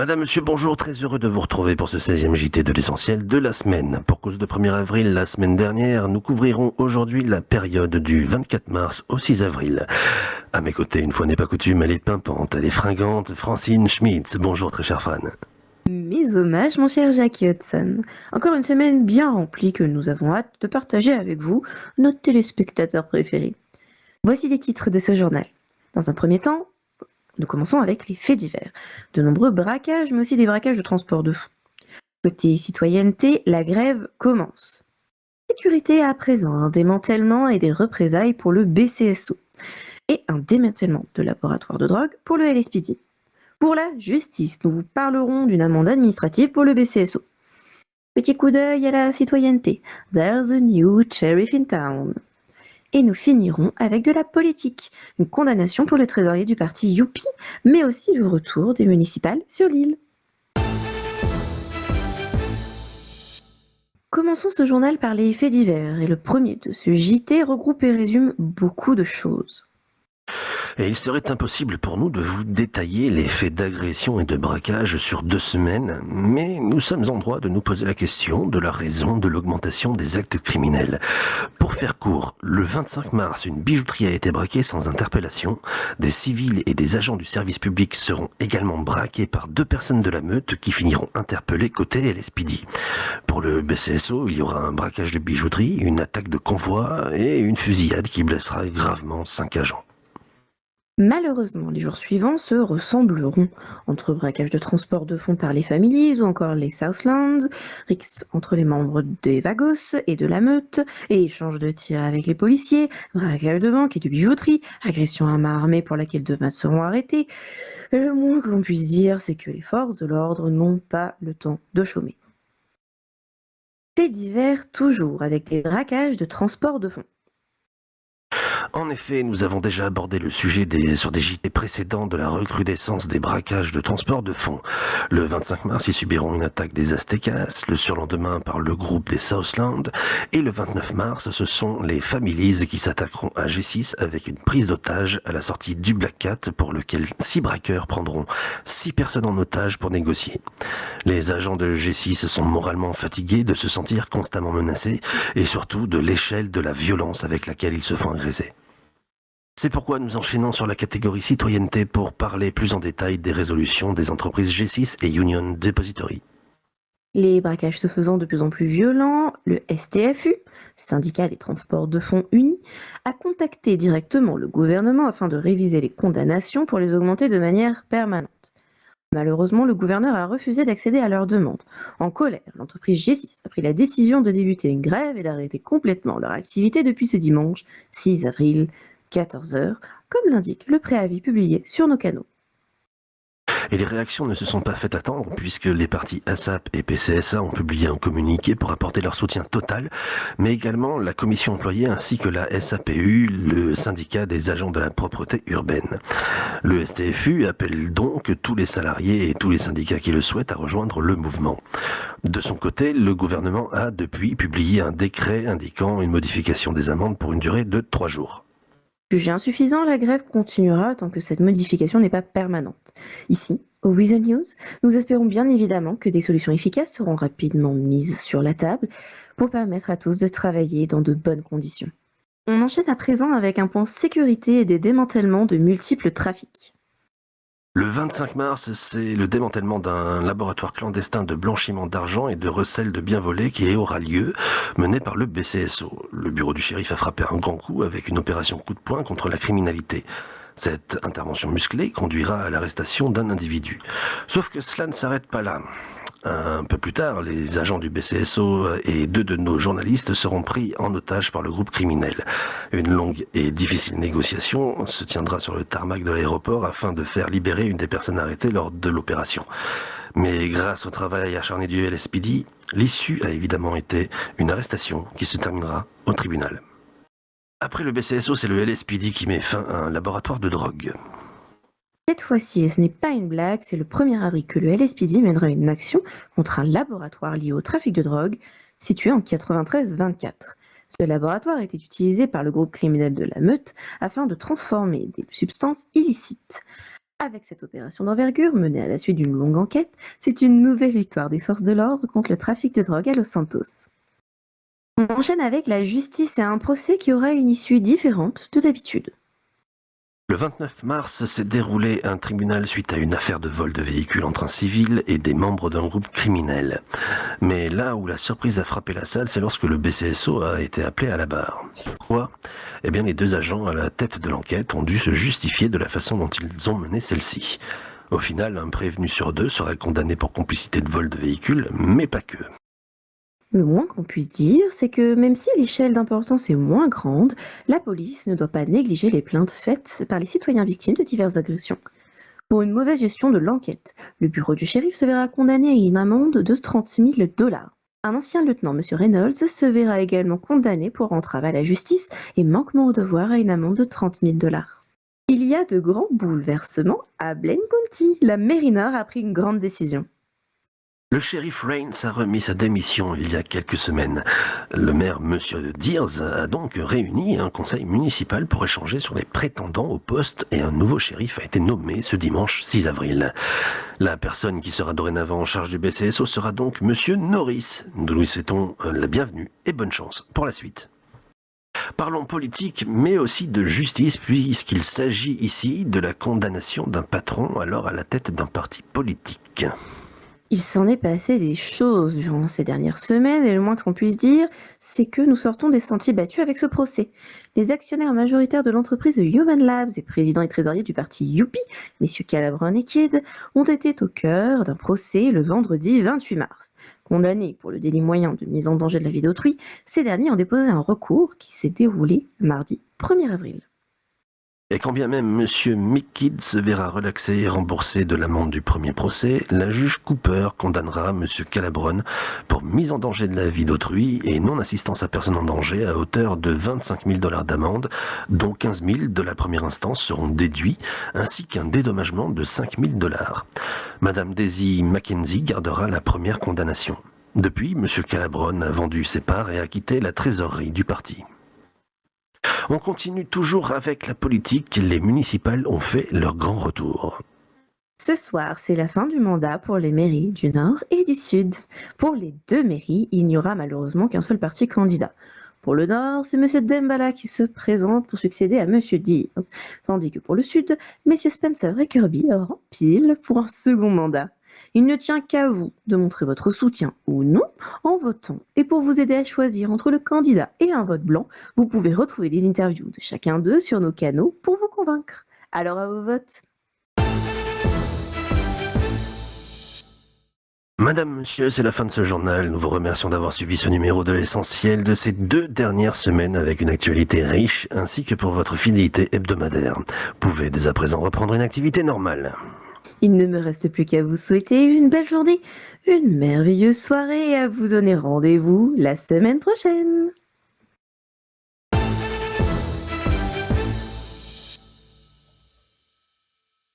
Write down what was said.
Madame, monsieur, bonjour, très heureux de vous retrouver pour ce 16e JT de l'essentiel de la semaine. Pour cause de 1er avril, la semaine dernière, nous couvrirons aujourd'hui la période du 24 mars au 6 avril. À mes côtés, une fois n'est pas coutume, elle est pimpante, elle est fringante, Francine Schmitz. Bonjour, très cher fan. Mes hommages, mon cher Jackie Hudson. Encore une semaine bien remplie que nous avons hâte de partager avec vous, nos téléspectateurs préférés. Voici les titres de ce journal. Dans un premier temps, nous commençons avec les faits divers. De nombreux braquages, mais aussi des braquages de transport de fonds. Côté citoyenneté, la grève commence. Sécurité à présent, un démantèlement et des représailles pour le BCSO. Et un démantèlement de laboratoire de drogue pour le LSPD. Pour la justice, nous vous parlerons d'une amende administrative pour le BCSO. Petit coup d'œil à la citoyenneté. There's a new sheriff in town. Et nous finirons avec de la politique. Une condamnation pour le trésorier du parti Youpi, mais aussi le retour des municipales sur l'île. Commençons ce journal par les faits divers, et le premier de ce JT regroupe et résume beaucoup de choses. Et il serait impossible pour nous de vous détailler les faits d'agression et de braquage sur 2 semaines, mais nous sommes en droit de nous poser la question de la raison de l'augmentation des actes criminels. Pour faire court, le 25 mars, une bijouterie a été braquée sans interpellation. Des civils et des agents du service public seront également braqués par 2 personnes de la meute qui finiront interpellées côté LSPD. Pour le BCSO, il y aura un braquage de bijouterie, une attaque de convoi et une fusillade qui blessera gravement 5 agents. Malheureusement, les jours suivants se ressembleront. Entre braquage de transport de fonds par les Families ou encore les Southlands, rixes entre les membres des Vagos et de la meute, et échange de tirs avec les policiers, braquage de banque et de bijouterie, agression à main armée pour laquelle 2 mains seront arrêtés. Le moins que l'on puisse dire, c'est que les forces de l'ordre n'ont pas le temps de chômer. Faits divers toujours avec des braquages de transport de fonds. En effet, nous avons déjà abordé le sujet sur des JT précédents de la recrudescence des braquages de transport de fonds. Le 25 mars, ils subiront une attaque des Aztecas, le surlendemain par le groupe des Southlands, et le 29 mars, ce sont les Families qui s'attaqueront à G6 avec une prise d'otage à la sortie du Black Cat pour lequel 6 braqueurs prendront 6 personnes en otage pour négocier. Les agents de G6 sont moralement fatigués de se sentir constamment menacés et surtout de l'échelle de la violence avec laquelle ils se font agresser. C'est pourquoi nous enchaînons sur la catégorie citoyenneté pour parler plus en détail des résolutions des entreprises G6 et Union Depository. Les braquages se faisant de plus en plus violents, le STFU, syndicat des transports de fonds unis, a contacté directement le gouvernement afin de réviser les condamnations pour les augmenter de manière permanente. Malheureusement, le gouverneur a refusé d'accéder à leur demande. En colère, l'entreprise G6 a pris la décision de débuter une grève et d'arrêter complètement leur activité depuis ce dimanche 6 avril, 14 heures, comme l'indique le préavis publié sur nos canaux. Et les réactions ne se sont pas fait attendre puisque les partis ASAP et PCSA ont publié un communiqué pour apporter leur soutien total, mais également la commission employée ainsi que la SAPU, le syndicat des agents de la propreté urbaine. Le STFU appelle donc tous les salariés et tous les syndicats qui le souhaitent à rejoindre le mouvement. De son côté, le gouvernement a depuis publié un décret indiquant une modification des amendes pour une durée de 3 jours. Jugée insuffisant, la grève continuera tant que cette modification n'est pas permanente. Ici, au Weasel News, nous espérons bien évidemment que des solutions efficaces seront rapidement mises sur la table pour permettre à tous de travailler dans de bonnes conditions. On enchaîne à présent avec un point sécurité et des démantèlements de multiples trafics. Le 25 mars, c'est le démantèlement d'un laboratoire clandestin de blanchiment d'argent et de recel de biens volés qui aura lieu, mené par le BCSO. Le bureau du shérif a frappé un grand coup avec une opération coup de poing contre la criminalité. Cette intervention musclée conduira à l'arrestation d'un individu. Sauf que cela ne s'arrête pas là. Un peu plus tard, les agents du BCSO et 2 de nos journalistes seront pris en otage par le groupe criminel. Une longue et difficile négociation se tiendra sur le tarmac de l'aéroport afin de faire libérer une des personnes arrêtées lors de l'opération. Mais grâce au travail acharné du LSPD, l'issue a évidemment été une arrestation qui se terminera au tribunal. Après le BCSO, c'est le LSPD qui met fin à un laboratoire de drogue. Cette fois-ci, et ce n'est pas une blague, c'est le 1er avril que le LSPD mènera une action contre un laboratoire lié au trafic de drogue situé en 93-24. Ce laboratoire était utilisé par le groupe criminel de la meute afin de transformer des substances illicites. Avec cette opération d'envergure, menée à la suite d'une longue enquête, c'est une nouvelle victoire des forces de l'ordre contre le trafic de drogue à Los Santos. On enchaîne avec la justice et un procès qui aura une issue différente de d'habitude. Le 29 mars s'est déroulé un tribunal suite à une affaire de vol de véhicule entre un civil et des membres d'un groupe criminel. Mais là où la surprise a frappé la salle, c'est lorsque le BCSO a été appelé à la barre. Pourquoi ? Eh bien, les deux agents à la tête de l'enquête ont dû se justifier de la façon dont ils ont mené celle-ci. Au final, un prévenu sur deux sera condamné pour complicité de vol de véhicule, mais pas que. Le moins qu'on puisse dire, c'est que même si l'échelle d'importance est moins grande, la police ne doit pas négliger les plaintes faites par les citoyens victimes de diverses agressions. Pour une mauvaise gestion de l'enquête, le bureau du shérif se verra condamné à une amende de 30 000 $. Un ancien lieutenant, M. Reynolds, se verra également condamné pour entrave à la justice et manquement au devoir à une amende de 30 000 $. Il y a de grands bouleversements à Blaine County. La mairie Nord a pris une grande décision. Le shérif Rains a remis sa démission il y a quelques semaines. Le maire, M. Deers, a donc réuni un conseil municipal pour échanger sur les prétendants au poste et un nouveau shérif a été nommé ce dimanche 6 avril. La personne qui sera dorénavant en charge du BCSO sera donc M. Norris. Nous lui souhaitons la bienvenue et bonne chance pour la suite. Parlons politique, mais aussi de justice, puisqu'il s'agit ici de la condamnation d'un patron alors à la tête d'un parti politique. Il s'en est passé des choses durant ces dernières semaines et le moins qu'on puisse dire, c'est que nous sortons des sentiers battus avec ce procès. Les actionnaires majoritaires de l'entreprise Human Labs et président et trésorier du parti Youpi, messieurs Calabron et Kidd, ont été au cœur d'un procès le vendredi 28 mars. Condamnés pour le délit moyen de mise en danger de la vie d'autrui, ces derniers ont déposé un recours qui s'est déroulé mardi 1er avril. Et quand bien même M. Mick se verra relaxé et remboursé de l'amende du premier procès, la juge Cooper condamnera M. Calabron pour mise en danger de la vie d'autrui et non-assistance à personne en danger à hauteur de 25 000 $ d'amende, dont 15 000 de la première instance seront déduits, ainsi qu'un dédommagement de 5 000 $. Madame Daisy Mackenzie gardera la première condamnation. Depuis, M. Calabron a vendu ses parts et a quitté la trésorerie du parti. On continue toujours avec la politique, les municipales ont fait leur grand retour. Ce soir, c'est la fin du mandat pour les mairies du Nord et du Sud. Pour les deux mairies, il n'y aura malheureusement qu'un seul parti candidat. Pour le Nord, c'est M. Dembala qui se présente pour succéder à M. Deers, tandis que pour le Sud, M. Spencer et Kirby rempilent pour un second mandat. Il ne tient qu'à vous de montrer votre soutien ou non en votant. Et pour vous aider à choisir entre le candidat et un vote blanc, vous pouvez retrouver les interviews de chacun d'eux sur nos canaux pour vous convaincre. Alors à vos votes. Madame, monsieur, c'est la fin de ce journal. Nous vous remercions d'avoir suivi ce numéro de l'essentiel de ces 2 dernières semaines avec une actualité riche ainsi que pour votre fidélité hebdomadaire. Vous pouvez dès à présent reprendre une activité normale. Il ne me reste plus qu'à vous souhaiter une belle journée, une merveilleuse soirée et à vous donner rendez-vous la semaine prochaine.